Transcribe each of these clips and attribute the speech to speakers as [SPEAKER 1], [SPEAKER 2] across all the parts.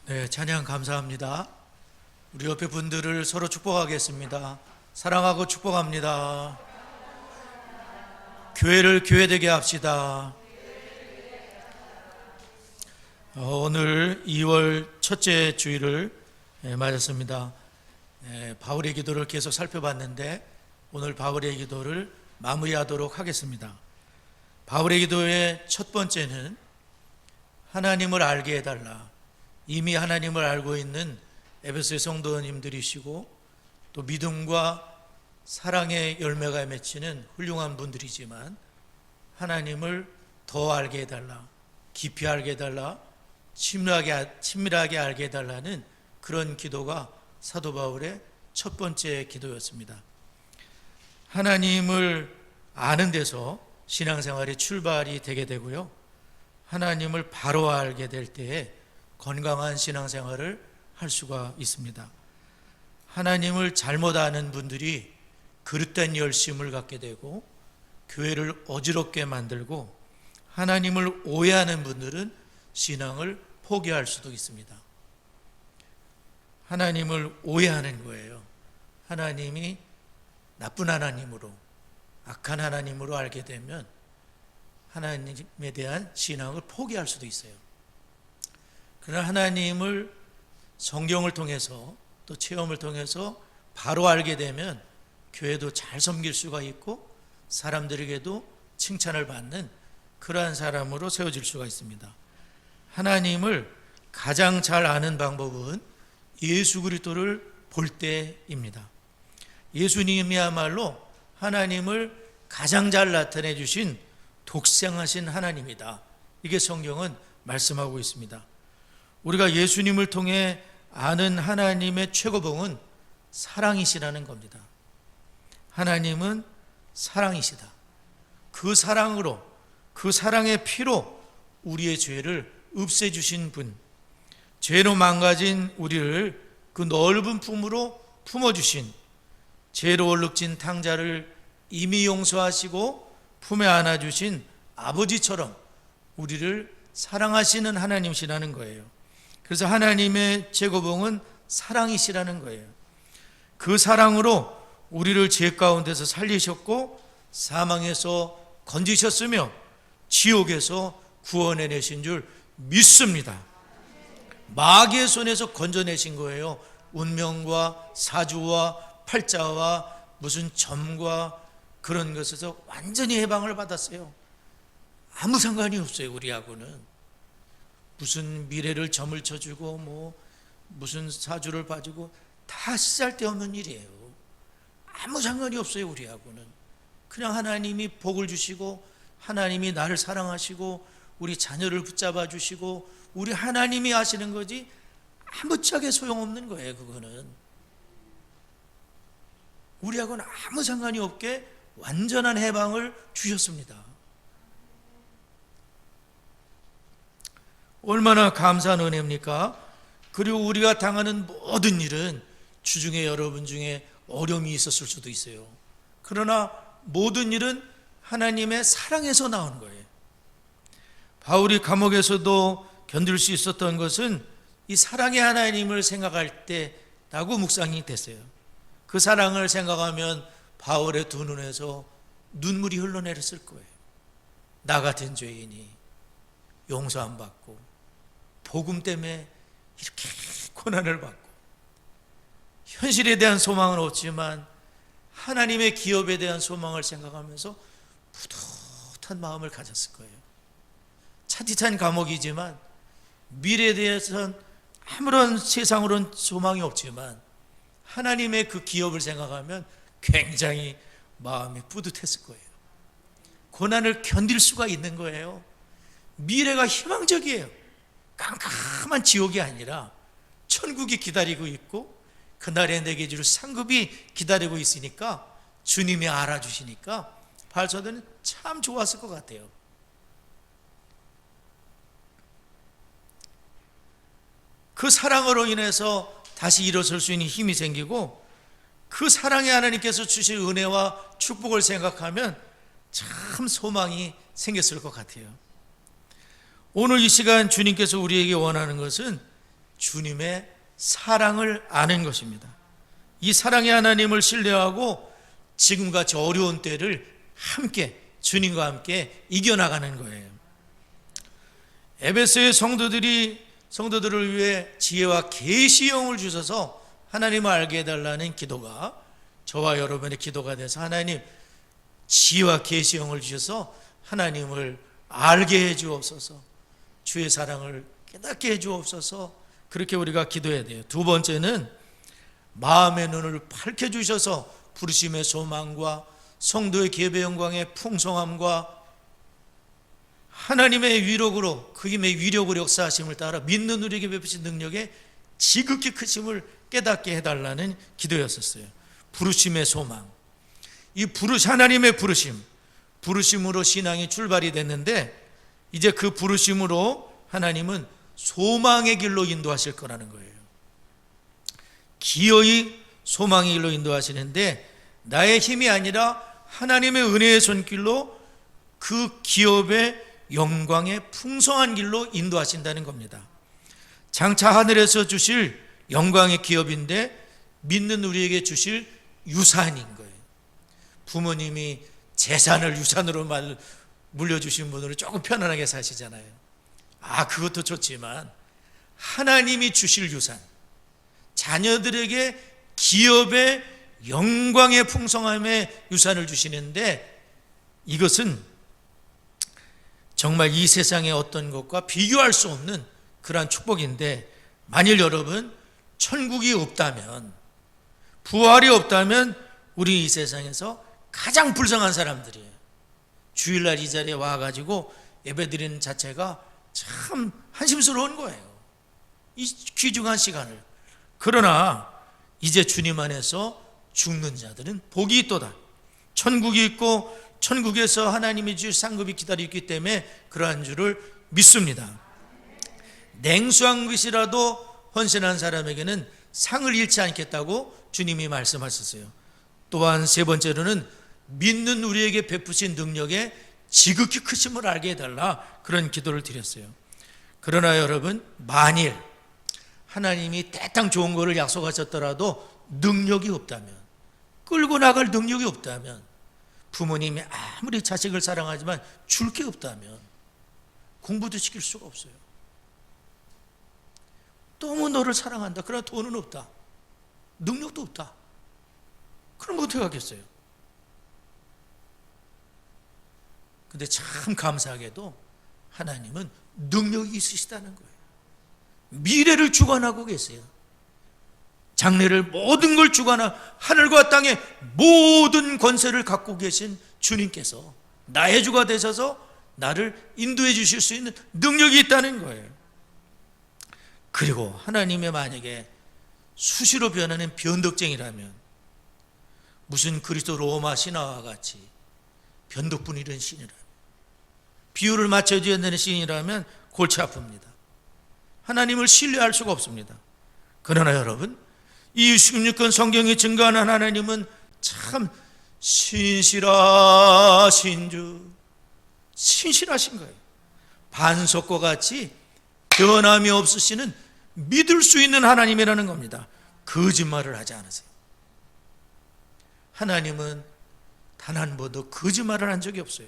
[SPEAKER 1] 네, 찬양 감사합니다. 우리 옆에 분들을 서로 축복하겠습니다. 사랑하고 축복합니다. 교회를 교회되게 합시다. 오늘 2월 첫째 주일을 맞았습니다. 바울의 기도를 계속 살펴봤는데 오늘 바울의 기도를 마무리하도록 하겠습니다. 바울의 기도의 첫 번째는 하나님을 알게 해달라. 이미 하나님을 알고 있는 에베소의 성도님들이시고 또 믿음과 사랑의 열매가 맺히는 훌륭한 분들이지만 하나님을 더 알게 해달라, 깊이 알게 해달라, 친밀하게 알게 해달라는 그런 기도가 사도 바울의 첫 번째 기도였습니다. 하나님을 아는 데서 신앙생활의 출발이 되게 되고요, 하나님을 바로 알게 될 때에 건강한 신앙생활을 할 수가 있습니다. 하나님을 잘못 아는 분들이 그릇된 열심을 갖게 되고 교회를 어지럽게 만들고, 하나님을 오해하는 분들은 신앙을 포기할 수도 있습니다. 하나님을 오해하는 거예요. 하나님이 나쁜 하나님으로, 악한 하나님으로 알게 되면 하나님에 대한 신앙을 포기할 수도 있어요. 그러나 하나님을 성경을 통해서 또 체험을 통해서 바로 알게 되면 교회도 잘 섬길 수가 있고 사람들에게도 칭찬을 받는 그러한 사람으로 세워질 수가 있습니다. 하나님을 가장 잘 아는 방법은 예수 그리스도를 볼 때입니다. 예수님이야말로 하나님을 가장 잘 나타내 주신 독생하신 하나님이다. 이게 성경은 말씀하고 있습니다. 우리가 예수님을 통해 아는 하나님의 최고봉은 사랑이시라는 겁니다. 하나님은 사랑이시다. 그 사랑으로, 그 사랑의 피로 우리의 죄를 없애주신 분, 죄로 망가진 우리를 그 넓은 품으로 품어주신, 죄로 얼룩진 탕자를 이미 용서하시고 품에 안아주신 아버지처럼 우리를 사랑하시는 하나님이시라는 거예요. 그래서 하나님의 최고봉은 사랑이시라는 거예요. 그 사랑으로 우리를 죄 가운데서 살리셨고 사망에서 건지셨으며 지옥에서 구원해내신 줄 믿습니다. 마귀의 손에서 건져내신 거예요. 운명과 사주와 팔자와 무슨 점과 그런 것에서 완전히 해방을 받았어요. 아무 상관이 없어요. 우리하고는 무슨 미래를 점을 쳐주고 무슨 사주를 봐주고 다 쓰잘데없는 일이에요. 아무 상관이 없어요. 우리하고는 그냥 하나님이 복을 주시고 하나님이 나를 사랑하시고 우리 자녀를 붙잡아 주시고 우리 하나님이 하시는 거지 아무짝에 소용없는 거예요. 그거는 우리하고는 아무 상관이 없게 완전한 해방을 주셨습니다. 얼마나 감사한 은혜입니까? 그리고 우리가 당하는 모든 일은 주중에 여러분 중에 어려움이 있었을 수도 있어요. 그러나 모든 일은 하나님의 사랑에서 나온 거예요. 바울이 감옥에서도 견딜 수 있었던 것은 이 사랑의 하나님을 생각할 때라고 묵상이 됐어요. 그 사랑을 생각하면 바울의 두 눈에서 눈물이 흘러내렸을 거예요. 나 같은 죄인이 용서 안 받고 복음 때문에 이렇게 고난을 받고 현실에 대한 소망은 없지만 하나님의 기업에 대한 소망을 생각하면서 뿌듯한 마음을 가졌을 거예요. 차디찬 감옥이지만 미래에 대해서는 아무런 세상으로는 소망이 없지만 하나님의 그 기업을 생각하면 굉장히 마음이 뿌듯했을 거예요. 고난을 견딜 수가 있는 거예요. 미래가 희망적이에요. 깜깜한 지옥이 아니라 천국이 기다리고 있고 그날에 내게 줄 상급이 기다리고 있으니까 주님이 알아주시니까 발서들은 참 좋았을 것 같아요. 그 사랑으로 인해서 다시 일어설 수 있는 힘이 생기고 그 사랑의 하나님께서 주실 은혜와 축복을 생각하면 참 소망이 생겼을 것 같아요. 오늘 이 시간 주님께서 우리에게 원하는 것은 주님의 사랑을 아는 것입니다. 이 사랑의 하나님을 신뢰하고 지금같이 어려운 때를 함께 주님과 함께 이겨나가는 거예요. 에베소의 성도들을 위해 지혜와 계시의 영을 주셔서 하나님을 알게 해달라는 기도가 저와 여러분의 기도가 돼서 하나님 지혜와 계시의 영을 주셔서 하나님을 알게 해 주옵소서, 주의 사랑을 깨닫게 해 주옵소서, 그렇게 우리가 기도해야 돼요. 두 번째는 마음의 눈을 밝혀 주셔서 부르심의 소망과 성도의 계배 영광의 풍성함과 하나님의 위력으로 그 힘의 위력으로 역사하심을 따라 믿는 우리에게 베푸신 능력의 지극히 크심을 깨닫게 해달라는 기도였었어요. 부르심의 소망, 이 하나님의 부르심으로 신앙이 출발이 됐는데 이제 그 부르심으로 하나님은 소망의 길로 인도하실 거라는 거예요. 기어이 소망의 길로 인도하시는데 나의 힘이 아니라 하나님의 은혜의 손길로 그 기업의 영광의 풍성한 길로 인도하신다는 겁니다. 장차 하늘에서 주실 영광의 기업인데 믿는 우리에게 주실 유산인 거예요. 부모님이 재산을 유산으로 물려주신 분으로 조금 편안하게 사시잖아요. 그것도 좋지만 하나님이 주실 유산, 자녀들에게 기업의 영광의 풍성함의 유산을 주시는데 이것은 정말 이 세상의 어떤 것과 비교할 수 없는 그러한 축복인데 만일 여러분 천국이 없다면, 부활이 없다면 우리 이 세상에서 가장 불쌍한 사람들이에요. 주일날 이 자리에 와가지고 예배드리는 자체가 참 한심스러운 거예요, 이 귀중한 시간을. 그러나 이제 주님 안에서 죽는 자들은 복이 있도다. 천국이 있고 천국에서 하나님이 주실 상급이 기다리고 있기 때문에 그러한 줄을 믿습니다. 냉수한 것이라도 헌신한 사람에게는 상을 잃지 않겠다고 주님이 말씀하셨어요. 또한 세 번째로는 믿는 우리에게 베푸신 능력의 지극히 크심을 알게 해달라, 그런 기도를 드렸어요. 그러나 여러분, 만일 하나님이 대땅 좋은 거를 약속하셨더라도 능력이 없다면, 끌고 나갈 능력이 없다면, 부모님이 아무리 자식을 사랑하지만 줄 게 없다면 공부도 시킬 수가 없어요. 너무 너를 사랑한다, 그러나 돈은 없다, 능력도 없다, 그럼 어떻게 하겠어요? 근데 참 감사하게도 하나님은 능력이 있으시다는 거예요. 미래를 주관하고 계세요. 장래를, 모든 걸 주관하고 하늘과 땅의 모든 권세를 갖고 계신 주님께서 나의 주가 되셔서 나를 인도해 주실 수 있는 능력이 있다는 거예요. 그리고 하나님의 만약에 수시로 변하는 변덕쟁이라면, 무슨 그리스도 로마 신화와 같이 변덕분이라는 신이라면, 비율을 맞춰줘야 되는 신이라면 골치 아픕니다. 하나님을 신뢰할 수가 없습니다. 그러나 여러분, 이 66권 성경이 증거하는 하나님은 참 신실하신 주, 신실하신 거예요. 반석과 같이 변함이 없으시는 믿을 수 있는 하나님이라는 겁니다. 거짓말을 하지 않으세요. 하나님은 단 한 번도 거짓말을 한 적이 없어요.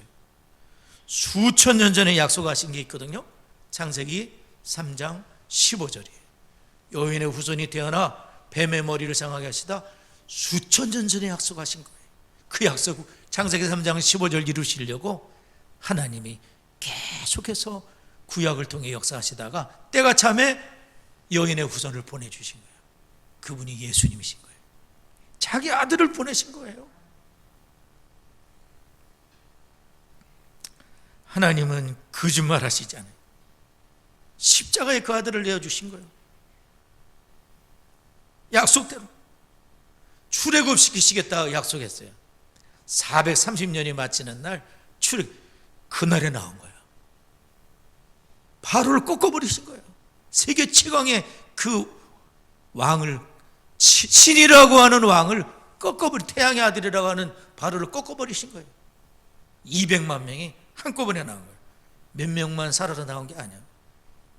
[SPEAKER 1] 수천 년 전에 약속하신 게 있거든요. 창세기 3장 15절이에요. 여인의 후손이 태어나 뱀의 머리를 상하게 하시다 수천 년 전에 약속하신 거예요. 그 약속 창세기 3장 15절 이루시려고 하나님이 계속해서 구약을 통해 역사하시다가 때가 참에 여인의 후손을 보내주신 거예요. 그분이 예수님이신 거예요. 자기 아들을 보내신 거예요. 하나님은 거짓말 하시지 않아요. 십자가에 그 아들을 내어주신 거예요. 약속대로 출애굽시키시겠다고 약속했어요. 430년이 마치는 날 그날에 나온 거예요. 바로를 꺾어버리신 거예요. 세계 최강의 그 왕을, 신이라고 하는 왕을 태양의 아들이라고 하는 바로를 꺾어버리신 거예요. 200만 명이 한꺼번에 나온 거예요. 몇 명만 살아서 나온 게 아니야.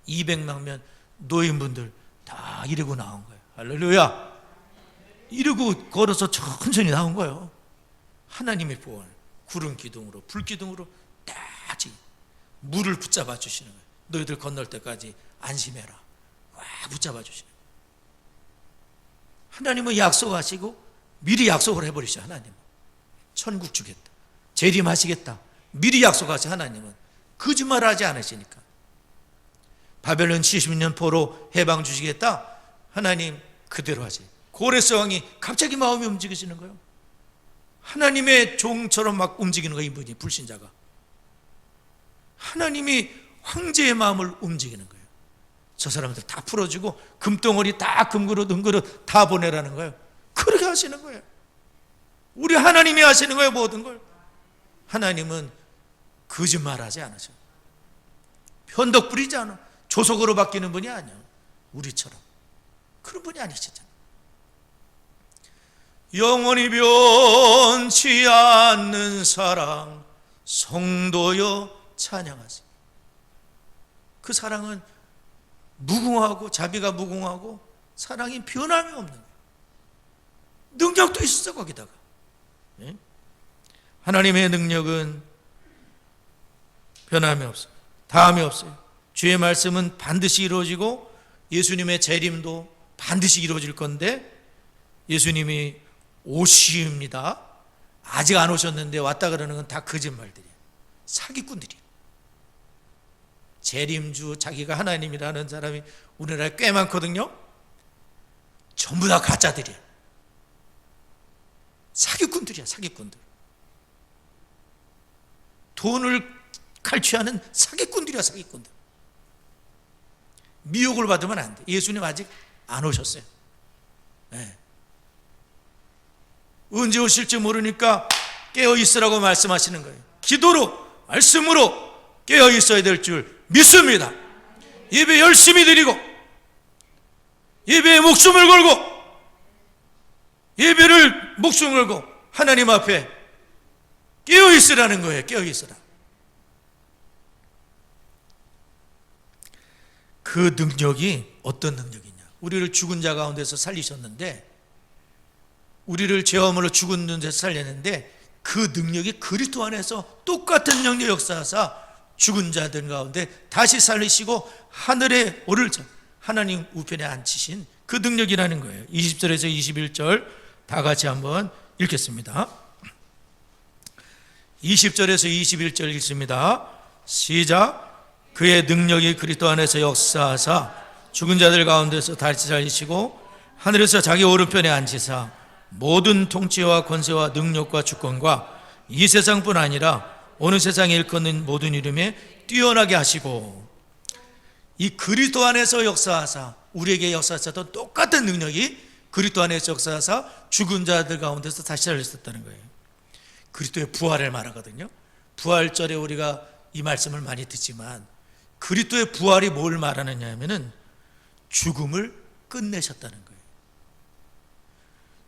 [SPEAKER 1] 200만 명 노인분들 이러고 나온 거예요. 할렐루야. 이러고 걸어서 천천히 나온 거예요. 하나님의 보호를 구름 기둥으로 불 기둥으로 딱 물을 붙잡아 주시는 거예요. 너희들 건널 때까지 안심해라. 와, 붙잡아 주시는 거예요. 하나님은 약속하시고 미리 약속을 해버리셔. 하나님은 천국 주겠다, 재림하시겠다 미리 약속하셔. 하나님은 거짓말하지 않으시니까. 바벨론 70년 포로 해방 주시겠다, 하나님 그대로 하지. 고레스 왕이 갑자기 마음이 움직이시는 거예요. 하나님의 종처럼 막 움직이는 거예요. 이분이, 불신자가. 하나님이 황제의 마음을 움직이는 거예요. 저 사람들 다 풀어주고 금덩어리 다 금그릇 은그릇 다 보내라는 거예요. 그렇게 하시는 거예요. 우리 하나님이 하시는 거예요. 모든 걸. 하나님은 거짓말하지 않으셔. 편덕 부리지 않아. 조속으로 바뀌는 분이 아니야. 우리처럼 그런 분이 아니시잖아. 영원히 변치 않는 사랑, 성도여 찬양하세요. 그 사랑은 무궁하고, 자비가 무궁하고 사랑이 변함이 없는 거예요. 능력도 있어 거기다가. 하나님의 능력은 변함이 없어요. 다함이 없어요. 주의 말씀은 반드시 이루어지고 예수님의 재림도 반드시 이루어질 건데, 예수님이 오십니다. 아직 안 오셨는데 왔다 그러는 건 다 거짓말들이에요. 사기꾼들이에요. 재림주, 자기가 하나님이라는 사람이 우리나라에 꽤 많거든요. 전부 다 가짜들이에요. 사기꾼들이야, 사기꾼들. 돈을 갈취하는 사기꾼들이야, 사기꾼들. 미혹을 받으면 안 돼. 예수님 아직 안 오셨어요. 네. 언제 오실지 모르니까 깨어 있으라고 말씀하시는 거예요. 기도로, 말씀으로 깨어 있어야 될 줄 믿습니다. 예배 열심히 드리고, 예배에 목숨을 걸고, 예배를 목숨을 걸고 하나님 앞에 깨어 있으라는 거예요. 깨어 있으라. 그 능력이 어떤 능력이냐? 우리를 죽은 자 가운데서 살리셨는데, 우리를 죄함으로 죽은 데서 살렸는데, 그 능력이 그리스도 안에서 똑같은 능력 역사하사 죽은 자들 가운데 다시 살리시고 하늘에 오를 자, 하나님 우편에 앉히신 그 능력이라는 거예요. 20절에서 21절 다 같이 한번 읽겠습니다. 20절에서 21절 읽습니다. 시작. 그의 능력이 그리스도 안에서 역사하사 죽은 자들 가운데서 다시 살리시고 하늘에서 자기 오른편에 앉히사 모든 통치와 권세와 능력과 주권과 이 세상뿐 아니라 어느 세상에 일컫는 모든 이름에 뛰어나게 하시고, 이 그리스도 안에서 역사하사 우리에게 역사하셨던 똑같은 능력이 그리스도 안에서 역사하사 죽은 자들 가운데서 다시 살리셨다는 거예요. 그리스도의 부활을 말하거든요. 부활절에 우리가 이 말씀을 많이 듣지만, 그리스도의 부활이 뭘 말하느냐 하면은 죽음을 끝내셨다는 거예요.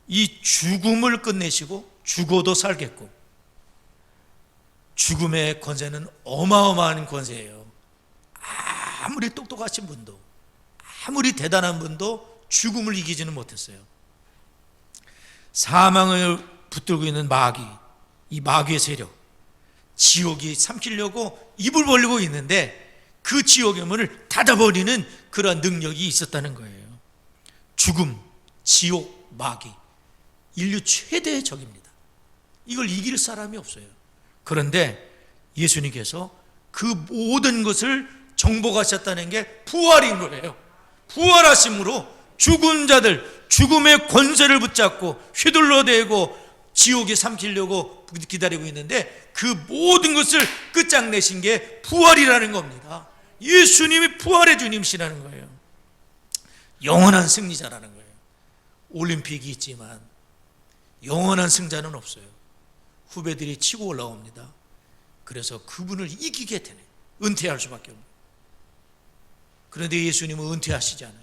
[SPEAKER 1] 이 죽음을 끝내시고 죽어도 살겠고, 죽음의 권세는 어마어마한 권세예요. 아무리 똑똑하신 분도, 아무리 대단한 분도 죽음을 이기지는 못했어요. 사망을 붙들고 있는 마귀, 이 마귀의 세력, 지옥이 삼키려고 입을 벌리고 있는데 그 지옥의 문을 닫아버리는 그러한 능력이 있었다는 거예요. 죽음, 지옥, 마귀, 인류 최대의 적입니다. 이걸 이길 사람이 없어요. 그런데 예수님께서 그 모든 것을 정복하셨다는 게 부활인 거예요. 부활하심으로 죽은 자들, 죽음의 권세를 붙잡고 휘둘러대고 지옥에 삼키려고 기다리고 있는데, 그 모든 것을 끝장내신 게 부활이라는 겁니다. 예수님이 부활의 주님이시라는 거예요. 영원한 승리자라는 거예요. 올림픽이 있지만 영원한 승자는 없어요. 후배들이 치고 올라옵니다. 그래서 그분을 이기게 되네. 은퇴할 수밖에 없는. 그런데 예수님은 은퇴하시지 않아요.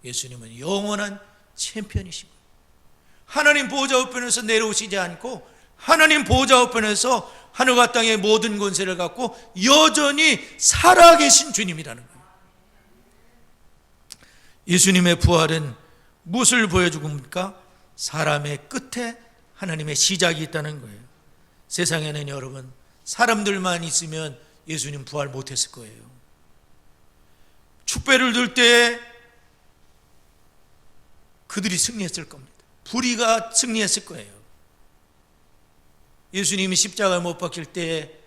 [SPEAKER 1] 예수님은 영원한 챔피언이신 거예요. 하나님 보호자 우편에서 내려오시지 않고 하나님 보호자 우편에서 하늘과 땅의 모든 권세를 갖고 여전히 살아계신 주님이라는 거예요. 예수님의 부활은 무엇을 보여주고 있습니까? 사람의 끝에 하나님의 시작이 있다는 거예요. 세상에는 여러분, 사람들만 있으면 예수님 부활 못했을 거예요. 축배를 들 때 그들이 승리했을 겁니다. 불의가 승리했을 거예요. 예수님이 십자가에 못 박힐 때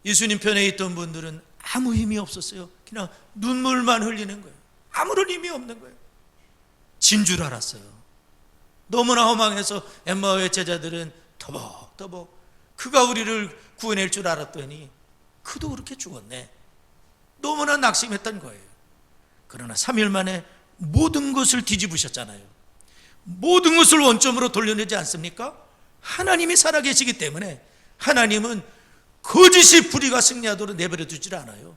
[SPEAKER 1] 예수님 편에 있던 분들은 아무 힘이 없었어요. 그냥 눈물만 흘리는 거예요. 아무런 힘이 없는 거예요. 진 줄 알았어요. 너무나 허망해서 엠마오의 제자들은 터벅터벅 그가 우리를 구해낼 줄 알았더니 그도 그렇게 죽었네. 너무나 낙심했던 거예요. 그러나 3일 만에 모든 것을 뒤집으셨잖아요. 모든 것을 원점으로 돌려내지 않습니까? 하나님이 살아계시기 때문에 하나님은 거짓이 불의가 승리하도록 내버려 두질 않아요.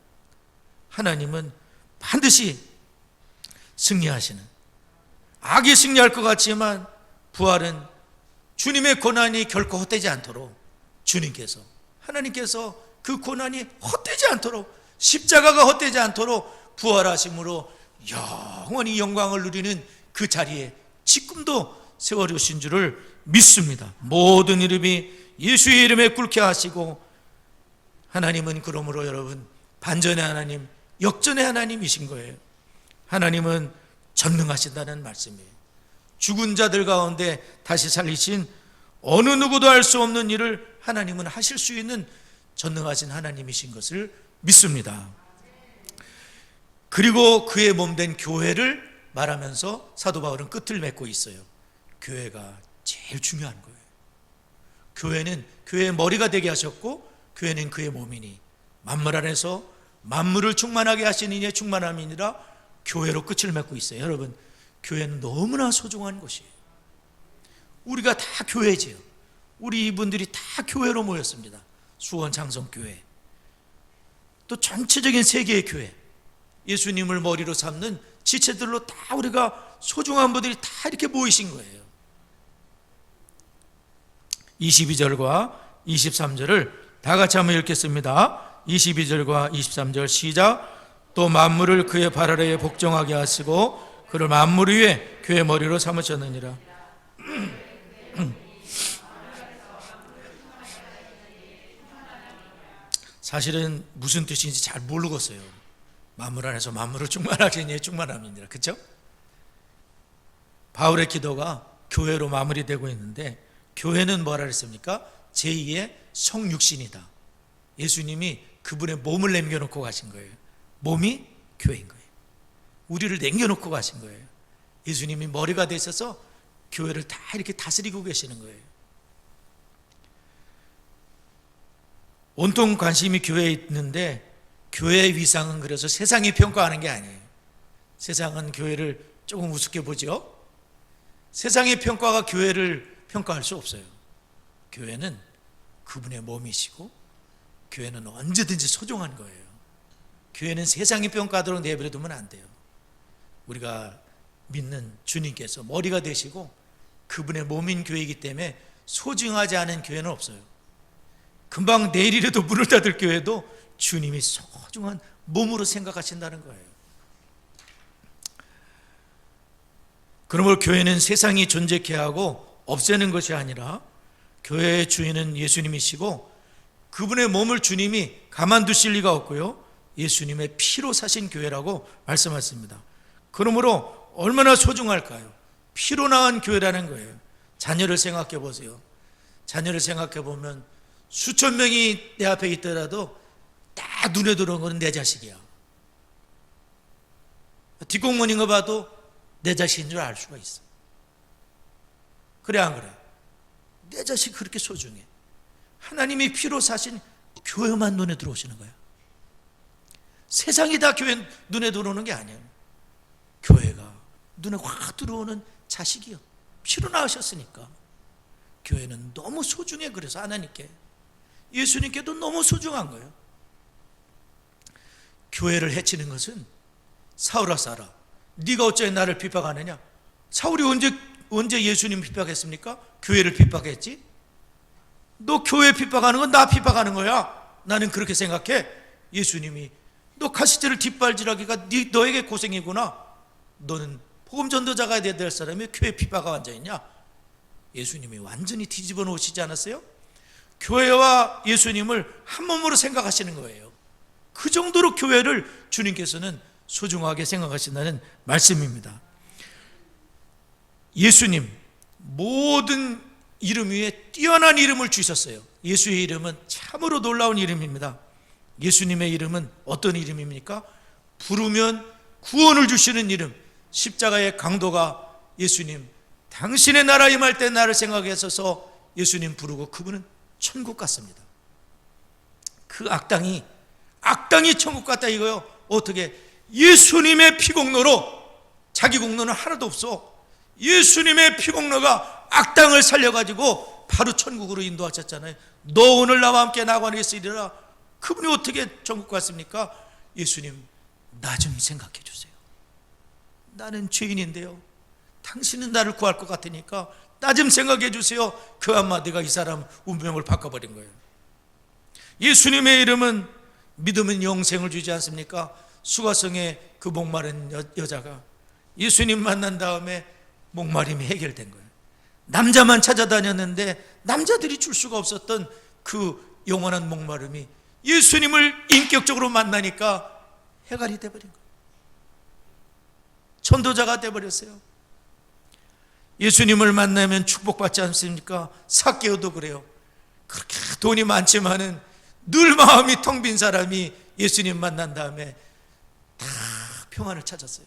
[SPEAKER 1] 하나님은 반드시 승리하시는, 악이 승리할 것 같지만 부활은 주님의 고난이 결코 헛되지 않도록 하나님께서 그 고난이 헛되지 않도록, 십자가가 헛되지 않도록 부활하심으로 영원히 영광을 누리는 그 자리에 지금도 세워주신 줄을 믿습니다. 모든 이름이 예수의 이름에 꿇게 하시고, 하나님은 그러므로 여러분 반전의 하나님, 역전의 하나님이신 거예요. 하나님은 전능하신다는 말씀이에요. 죽은 자들 가운데 다시 살리신 어느 누구도 할 수 없는 일을 하나님은 하실 수 있는 전능하신 하나님이신 것을 믿습니다. 그리고 그의 몸된 교회를 말하면서 사도 바울은 끝을 맺고 있어요. 교회가 제일 중요한 거예요. 교회는 그의 머리가 되게 하셨고, 교회는 그의 몸이니 만물 안에서 만물을 충만하게 하시는 이의 충만함이니라 교회로 끝을 맺고 있어요. 여러분, 교회는 너무나 소중한 것이에요. 우리가 다 교회지요. 우리 이분들이 다 교회로 모였습니다. 수원 장성교회, 또 전체적인 세계의 교회, 예수님을 머리로 삼는 지체들로 다 우리가 소중한 분들이 다 이렇게 모이신 거예요. 22절과 23절을 다 같이 한번 읽겠습니다. 22절과 23절 시작. 또 만물을 그의 발 아래에 복종하게 하시고 그를 만물 위에 그의 머리로 삼으셨느니라. 사실은 무슨 뜻인지 잘 모르겠어요. 만물 안에서 만물을 충만하시니 충만함이니라. 그렇죠? 바울의 기도가 교회로 마무리되고 있는데, 교회는 뭐라 그랬습니까? 제2의 성육신이다. 예수님이 그분의 몸을 남겨놓고 가신 거예요. 몸이 교회인 거예요. 우리를 남겨놓고 가신 거예요. 예수님이 머리가 되셔서 교회를 다 이렇게 다스리고 계시는 거예요. 온통 관심이 교회에 있는데, 교회의 위상은 그래서 세상이 평가하는 게 아니에요. 세상은 교회를 조금 우습게 보죠. 세상의 평가가 교회를 평가할 수 없어요. 교회는 그분의 몸이시고, 교회는 언제든지 소중한 거예요. 교회는 세상이 평가하도록 내버려 두면 안 돼요. 우리가 믿는 주님께서 머리가 되시고 그분의 몸인 교회이기 때문에 소중하지 않은 교회는 없어요. 금방 내일이라도 문을 닫을 교회도 주님이 소중한 몸으로 생각하신다는 거예요. 그러므로 교회는 세상이 존재케 하고 없애는 것이 아니라, 교회의 주인은 예수님이시고 그분의 몸을 주님이 가만두실 리가 없고요, 예수님의 피로 사신 교회라고 말씀하셨습니다. 그러므로 얼마나 소중할까요? 피로 나은 교회라는 거예요. 자녀를 생각해 보세요. 자녀를 생각해 보면 수천 명이 내 앞에 있더라도 다 눈에 들어오는 건 내 자식이야. 뒷공문인 거 봐도 내 자식인 줄 알 수가 있어. 그래 안 그래? 내 자식 그렇게 소중해. 하나님이 피로 사신 교회만 눈에 들어오시는 거야. 세상이 다 교회 눈에 들어오는 게 아니에요. 교회가 눈에 확 들어오는 자식이요. 피로 나으셨으니까. 교회는 너무 소중해. 그래서 하나님께, 예수님께도 너무 소중한 거예요. 교회를 해치는 것은, 사울아 사울아 네가 어째 나를 핍박하느냐? 사울이 언제 예수님 핍박했습니까? 교회를 핍박했지? 너 교회 핍박하는 건 나 핍박하는 거야. 나는 그렇게 생각해. 예수님이 너 가시제를 뒷발질하기가 너에게 고생이구나. 너는 복음 전도자가 돼야 될 사람이 교회 핍박가 앉아있냐? 예수님이 완전히 뒤집어 놓으시지 않았어요? 교회와 예수님을 한 몸으로 생각하시는 거예요. 그 정도로 교회를 주님께서는 소중하게 생각하신다는 말씀입니다. 예수님 모든 이름 위에 뛰어난 이름을 주셨어요. 예수의 이름은 참으로 놀라운 이름입니다. 예수님의 이름은 어떤 이름입니까? 부르면 구원을 주시는 이름. 십자가의 강도가 예수님, 당신의 나라 임할 때 나를 생각했어서 예수님 부르고 그분은 천국 갔습니다. 그 악당이 천국 갔다 이거요. 어떻게? 예수님의 피공로로. 자기 공로는 하나도 없어. 예수님의 피공로가 악당을 살려가지고 바로 천국으로 인도하셨잖아요. 너 오늘 나와 함께 나관에 있으리라. 그분이 어떻게 천국 갔습니까? 예수님, 나 좀 생각해 주세요. 나는 죄인인데요, 당신은 나를 구할 것 같으니까 나 좀 생각해 주세요. 그 한마디가 이 사람 운명을 바꿔버린 거예요. 예수님의 이름은 믿음은 영생을 주지 않습니까? 수가성의 그 목마른 여자가 예수님 만난 다음에 목마름이 해결된 거예요. 남자만 찾아다녔는데 남자들이 줄 수가 없었던 그 영원한 목마름이 예수님을 인격적으로 만나니까 해결이 돼버린 거예요. 전도자가 돼버렸어요. 예수님을 만나면 축복받지 않습니까? 삭개오도 그래요. 그렇게 돈이 많지만은 늘 마음이 텅 빈 사람이 예수님 만난 다음에 다 평안을 찾았어요.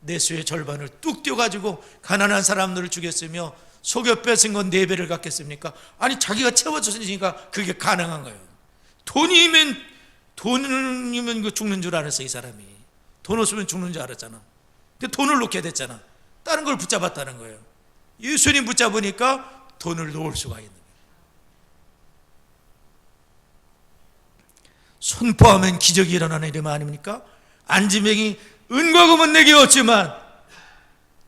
[SPEAKER 1] 내수의 절반을 뚝 떼어가지고 가난한 사람들을 주겠으며 속여 뺏은 건 4배를 갖겠습니까? 아니, 자기가 채워줬으니까 그게 가능한 거예요. 돈이면 그 죽는 줄 알았어. 이 사람이 돈 없으면 죽는 줄 알았잖아. 근데 돈을 놓게 됐잖아. 다른 걸 붙잡았다는 거예요. 예수님 붙잡으니까 돈을 놓을 수가 있는 거예요. 선포하면 기적이 일어나는 이름 아닙니까? 안지명이 은과 금은 내게 없지만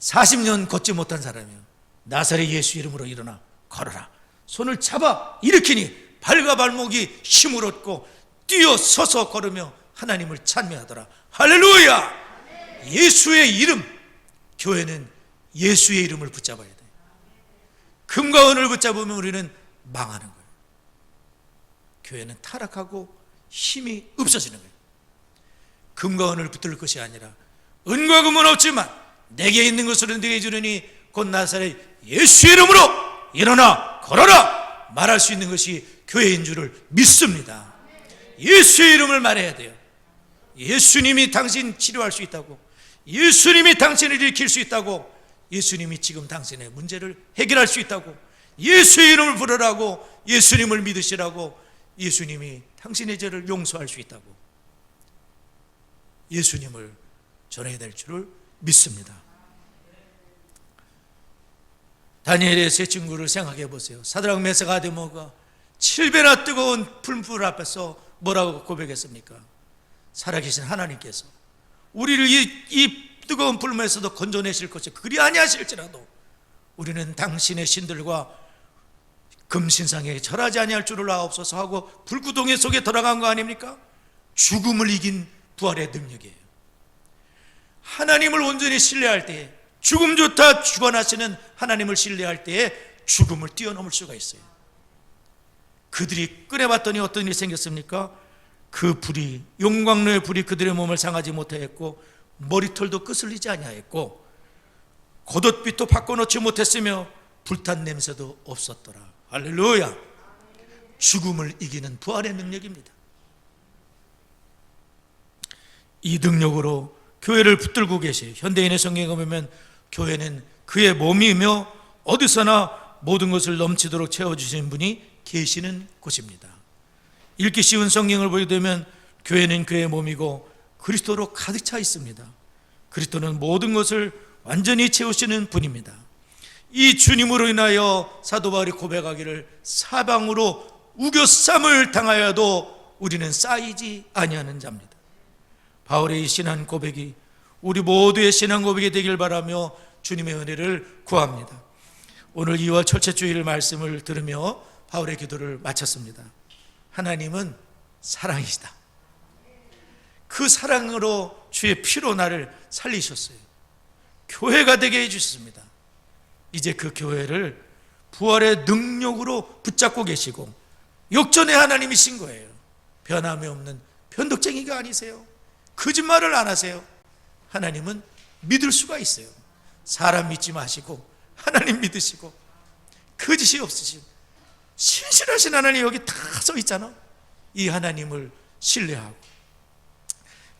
[SPEAKER 1] 40년 걷지 못한 사람이요, 나사렛 예수 이름으로 일어나 걸어라. 손을 잡아 일으키니 발과 발목이 힘을 얻고 뛰어 서서 걸으며 하나님을 찬미하더라. 할렐루야! 예수의 이름. 교회는 예수의 이름을 붙잡아야 돼요. 금과 은을 붙잡으면 우리는 망하는 거예요. 교회는 타락하고 힘이 없어지는 거예요. 금과 은을 붙들 것이 아니라 은과 금은 없지만 내게 있는 것으로 내게 주느니 곧 나사렛 예수의 이름으로 일어나 걸어라 말할 수 있는 것이 교회인 줄을 믿습니다. 예수의 이름을 말해야 돼요. 예수님이 당신 치료할 수 있다고, 예수님이 당신을 일으킬 수 있다고, 예수님이 지금 당신의 문제를 해결할 수 있다고, 예수의 이름을 부르라고, 예수님을 믿으시라고, 예수님이 당신의 죄를 용서할 수 있다고 예수님을 전해야 될 줄을 믿습니다. 다니엘의 세 친구를 생각해 보세요. 사드락 메삭 아베드노고가 7배나 뜨거운 불 앞에서 뭐라고 고백했습니까? 살아계신 하나님께서 우리를 이 뜨거운 불에서도 건져내실 것이 그리 아니하실지라도 우리는 당신의 신들과 금신상에 절하지 아니할 줄을 아옵소서 하고 불구덩이 속에 들어간 거 아닙니까? 죽음을 이긴 부활의 능력이에요. 하나님을 온전히 신뢰할 때에, 죽음조차 주관하시는 하나님을 신뢰할 때에 죽음을 뛰어넘을 수가 있어요. 그들이 꺼내봤더니 어떤 일이 생겼습니까? 그 불이, 용광로의 불이 그들의 몸을 상하지 못하였고 머리털도 끄슬리지 아니하였고 겉옷빛도 바꿔놓지 못했으며 불탄 냄새도 없었더라. 할렐루야! 죽음을 이기는 부활의 능력입니다. 이 능력으로 교회를 붙들고 계세요. 현대인의 성경에 보면 교회는 그의 몸이며 어디서나 모든 것을 넘치도록 채워주시는 분이 계시는 곳입니다. 읽기 쉬운 성경을 보게 되면 교회는 그의 몸이고 그리스도로 가득 차 있습니다. 그리스도는 모든 것을 완전히 채우시는 분입니다. 이 주님으로 인하여 사도 바울이 고백하기를 사방으로 우겨쌈을 당하여도 우리는 쌓이지 아니하는 자입니다. 바울의 이 신앙 고백이 우리 모두의 신앙 고백이 되길 바라며 주님의 은혜를 구합니다. 오늘 2월 첫째 주일 말씀을 들으며 바울의 기도를 마쳤습니다. 하나님은 사랑이시다. 그 사랑으로 주의 피로 나를 살리셨어요. 교회가 되게 해주셨습니다. 이제 그 교회를 부활의 능력으로 붙잡고 계시고 역전의 하나님이신 거예요. 변함이 없는 변덕쟁이가 아니세요. 거짓말을 안 하세요. 하나님은 믿을 수가 있어요. 사람 믿지 마시고 하나님 믿으시고 거짓이 없으신 신실하신 하나님 여기 다 써 있잖아. 이 하나님을 신뢰하고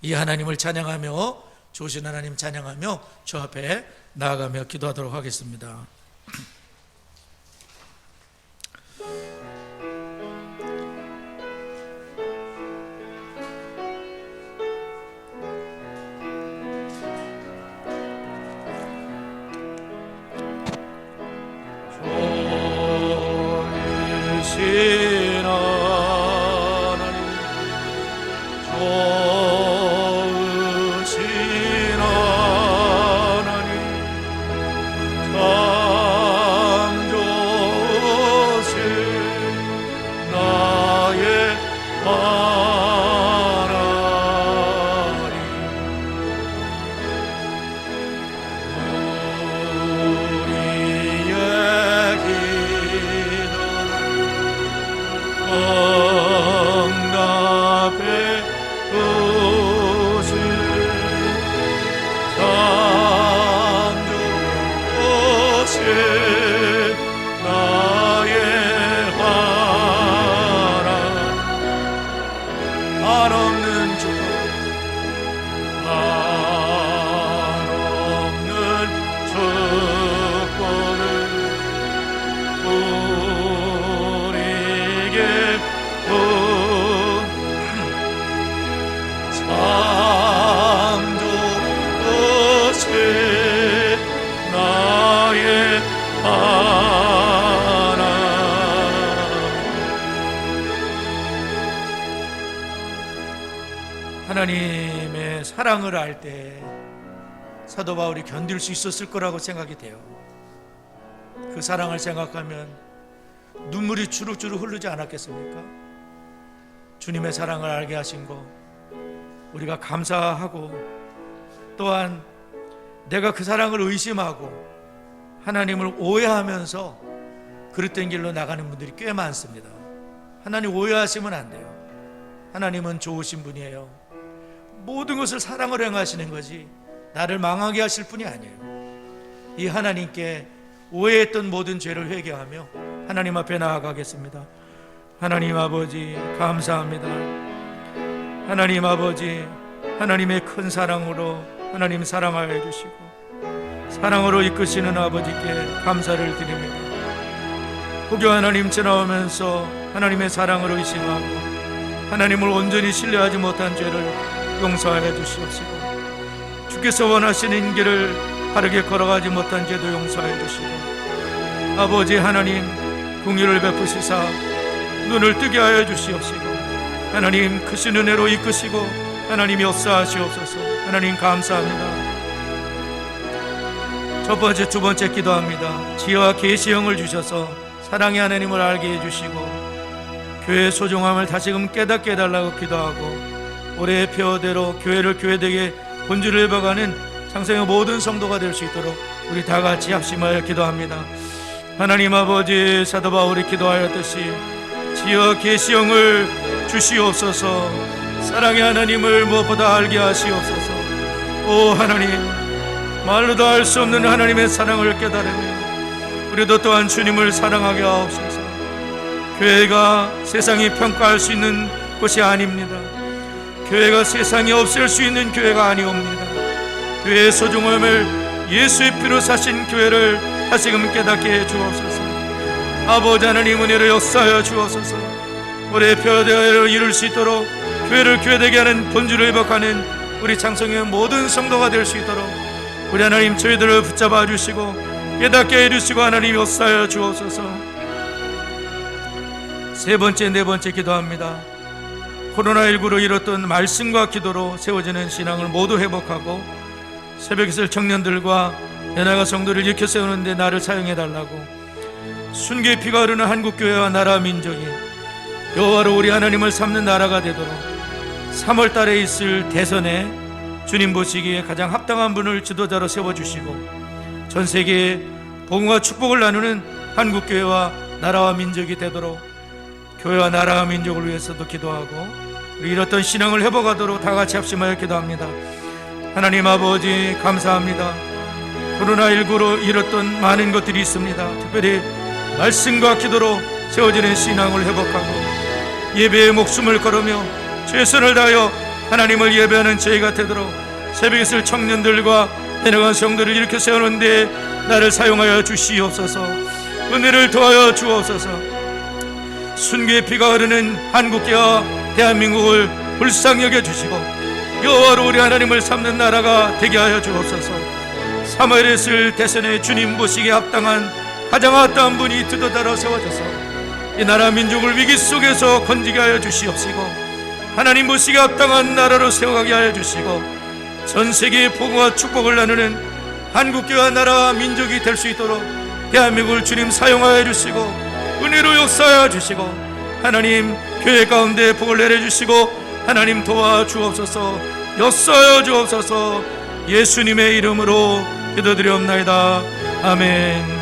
[SPEAKER 1] 이 하나님을 찬양하며 좋으신 하나님 찬양하며 주 앞에 나아가며 기도하도록 하겠습니다. 하나님의 사랑을 알 때 사도 바울이 견딜 수 있었을 거라고 생각이 돼요. 그 사랑을 생각하면 눈물이 주룩주룩 흐르지 않았겠습니까? 주님의 사랑을 알게 하신 거 우리가 감사하고, 또한 내가 그 사랑을 의심하고 하나님을 오해하면서 그릇된 길로 나가는 분들이 꽤 많습니다. 하나님 오해하시면 안 돼요. 하나님은 좋으신 분이에요. 모든 것을 사랑을 행하시는 거지 나를 망하게 하실 분이 아니에요. 이 하나님께 오해했던 모든 죄를 회개하며 하나님 앞에 나아가겠습니다. 하나님 아버지 감사합니다. 하나님 아버지, 하나님의 큰 사랑으로 하나님 사랑하여 주시고 사랑으로 이끄시는 아버지께 감사를 드립니다. 혹여 하나님 지나오면서 하나님의 사랑을 의심하고 하나님을 온전히 신뢰하지 못한 죄를 용서하여 주시옵시고, 주께서 원하시는 길을 바르게 걸어가지 못한 죄도 용서하여 주시고, 아버지 하나님 긍휼을 베푸시사 눈을 뜨게 하여 주시옵시고, 하나님 크신 은혜로 이끄시고 하나님 역사하시옵소서. 하나님 감사합니다. 첫 번째, 두 번째 기도합니다. 지혜와 계시형을 주셔서 사랑의 하나님을 알게 해주시고 교회의 소중함을 다시금 깨닫게 해달라고 기도하고, 올해의 표어대로 교회를 교회되게 본질을 입어가는 장성의 모든 성도가 될 수 있도록 우리 다 같이 합심하여 기도합니다. 하나님 아버지, 사도 바울이 기도하였듯이 지혜와 계시형을 주시옵소서. 사랑의 하나님을 무엇보다 알게 하시옵소서. 오 하나님, 말로도 알 수 없는 하나님의 사랑을 깨달으며 우리도 또한 주님을 사랑하게 하옵소서. 교회가 세상이 평가할 수 있는 곳이 아닙니다. 교회가 세상이 없앨 수 있는 교회가 아니옵니다. 교회의 소중함을 예수의 피로 사신 교회를 다시금 깨닫게 해 주옵소서. 아버지 하나님 은혜로 역사하여 주옵소서. 올해 표대를 이룰 수 있도록 교회를 교회되게 하는 본질을 회복하는 우리 장성의 모든 성도가 될 수 있도록 우리 하나님 저희들을 붙잡아 주시고 깨닫게 해주시고 하나님 역사하여 주옵소서. 세 번째, 네 번째 기도합니다. 코로나19로 이뤘던 말씀과 기도로 세워지는 신앙을 모두 회복하고 새벽이슬 청년들과 연합가 성도를 일으켜 세우는데 나를 사용해달라고, 순교의 피가 흐르는 한국교회와 나라 민족이 여호와로 우리 하나님을 삼는 나라가 되도록 3월 달에 있을 대선에 주님 보시기에 가장 합당한 분을 지도자로 세워주시고 전 세계에 복음과 축복을 나누는 한국교회와 나라와 민족이 되도록 교회와 나라와 민족을 위해서도 기도하고 우리 이렇던 신앙을 회복하도록 다 같이 합심하여 기도합니다. 하나님 아버지 감사합니다. 코로나19로 잃었던 많은 것들이 있습니다. 특별히 말씀과 기도로 세워지는 신앙을 회복하고 예배에 목숨을 걸으며 최선을 다하여 하나님을 예배하는 저희가 되도록 새벽에 있을 청년들과 해나간 성도를 일으켜 세우는데 나를 사용하여 주시옵소서. 은혜를 더하여 주옵소서. 순교의 피가 흐르는 한국교회와 대한민국을 불쌍히 여겨주시고 여호와로 우리 하나님을 삼는 나라가 되게 하여 주옵소서. 사마리아에 있을 대선의 주님 보시기에 합당한 가장 합당한 분이 지도자로 세워져서 이 나라 민족을 위기 속에서 건지게 하여 주시옵시고 하나님 보시기에 합당한 나라로 세워가게 하여 주시고 전 세계의 복음과 축복을 나누는 한국교회와 나라와 민족이 될 수 있도록 대한민국을 주님 사용하여 주시고 은혜로 역사하여 주시고 하나님 교회 가운데 복을 내려주시고 하나님 도와주옵소서. 역사하여 주옵소서. 예수님의 이름으로 기도드리옵나이다. 아멘.